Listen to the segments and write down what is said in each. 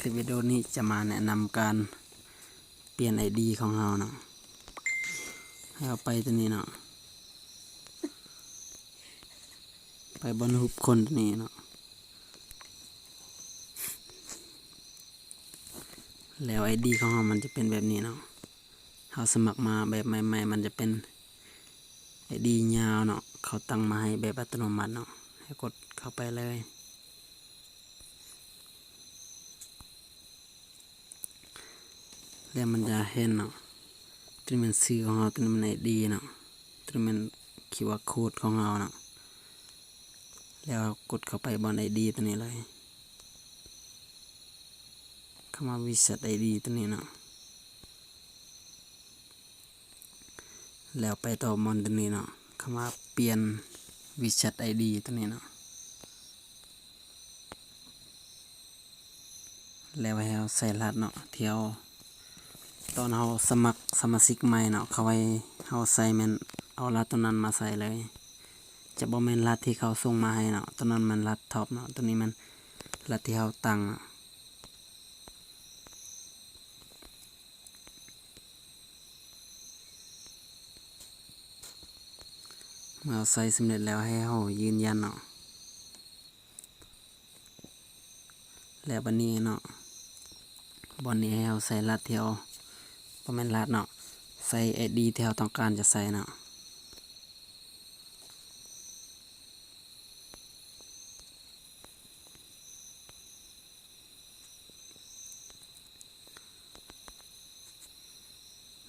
คลิปวิดีโอนี้จะมาแนะนำการเปลี่ยน ID ของเราเนาะให้เอาไปตัวนี้เนาะไปบนรูปคนตัวนี้เนาะแล้ว ID ของเรามันจะเป็นแบบนี้เนาะเราสมัครมาแบบใหม่ๆมันจะเป็น ID ยาวเนาะเขาตั้งมาให้แบบอัตโนมัติเนาะให้กดเข้าไปเลยแล้วมันจะเห็นเนาะตัวนี้มันชื่อของเราตัวนี้มัน ID เนาะตัวนี้มันQR Code ของเราเนาะแล้วกดเข้าไปบน ID ตัวนี้เลยเข้ามา Visit ID ตัวนี้เนาะแล้วไปต่อบนตัวนี้เนาะเข้ามาเปลี่ยน Visit ID ตัวนี้เนาะแล้วให้เราใส่รหัสเนาะที่เราตอนเราสมัครสมาชิกใหม่เนาะเขาไว้เราใส่แม่นเอารหัสตัวนั้นมาใส่เลยจะบ่แม่นรหัสที่เขาส่งมาให้เนาะตัวนั้นมันรหัสท็อปเนาะตัวนี้มันรหัสที่เราตั้งเมื่อใส่สำเร็จแล้วให้เรายืนยันเนาะแล้วบัดนี้เนาะบนนี้ให้เราใส่รหัสที่เราบ่แม่นรหัสเนาะใส่ ID ที่เราต้องการจะใส่เนาะ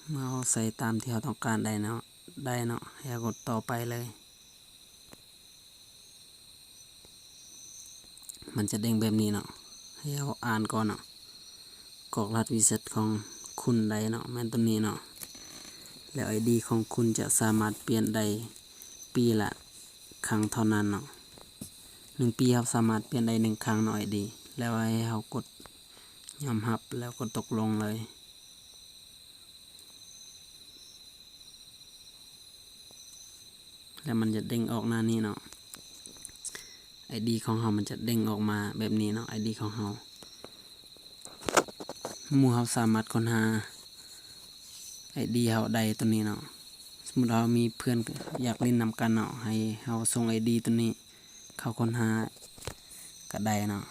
เมื่อเราใส่ตามที่เราต้องการได้เนาะให้กดต่อไปเลยมันจะเด้งแบบนี้เนาะให้เราอ่านก่อนเนาะกรอกรหัสวิเศษของคุณได้เนาะแม่นตัวนี้เนาะแล้ว ID ของคุณจะสามารถเปลี่ยนได้ปีละครั้งเท่านั้นเนาะ1 ปีเราสามารถเปลี่ยนได้1 ครั้งเนาะ ID แล้วให้เรากดยอมรับแล้วกดตกลงเลยแล้วมันจะเด้งออกหน้านี้เนาะ ID ของเรามันจะเด้งออกมาแบบนี้เนาะ ID ของเราหมู่เราสามารถค้นหา ID เราได้ตัวนี้เนาะสมมุติเรามีเพื่อนอยากเล่นนำกันเนาะให้เราส่ง ID ตัวนี้เข้าค้นหาก็ได้เนาะ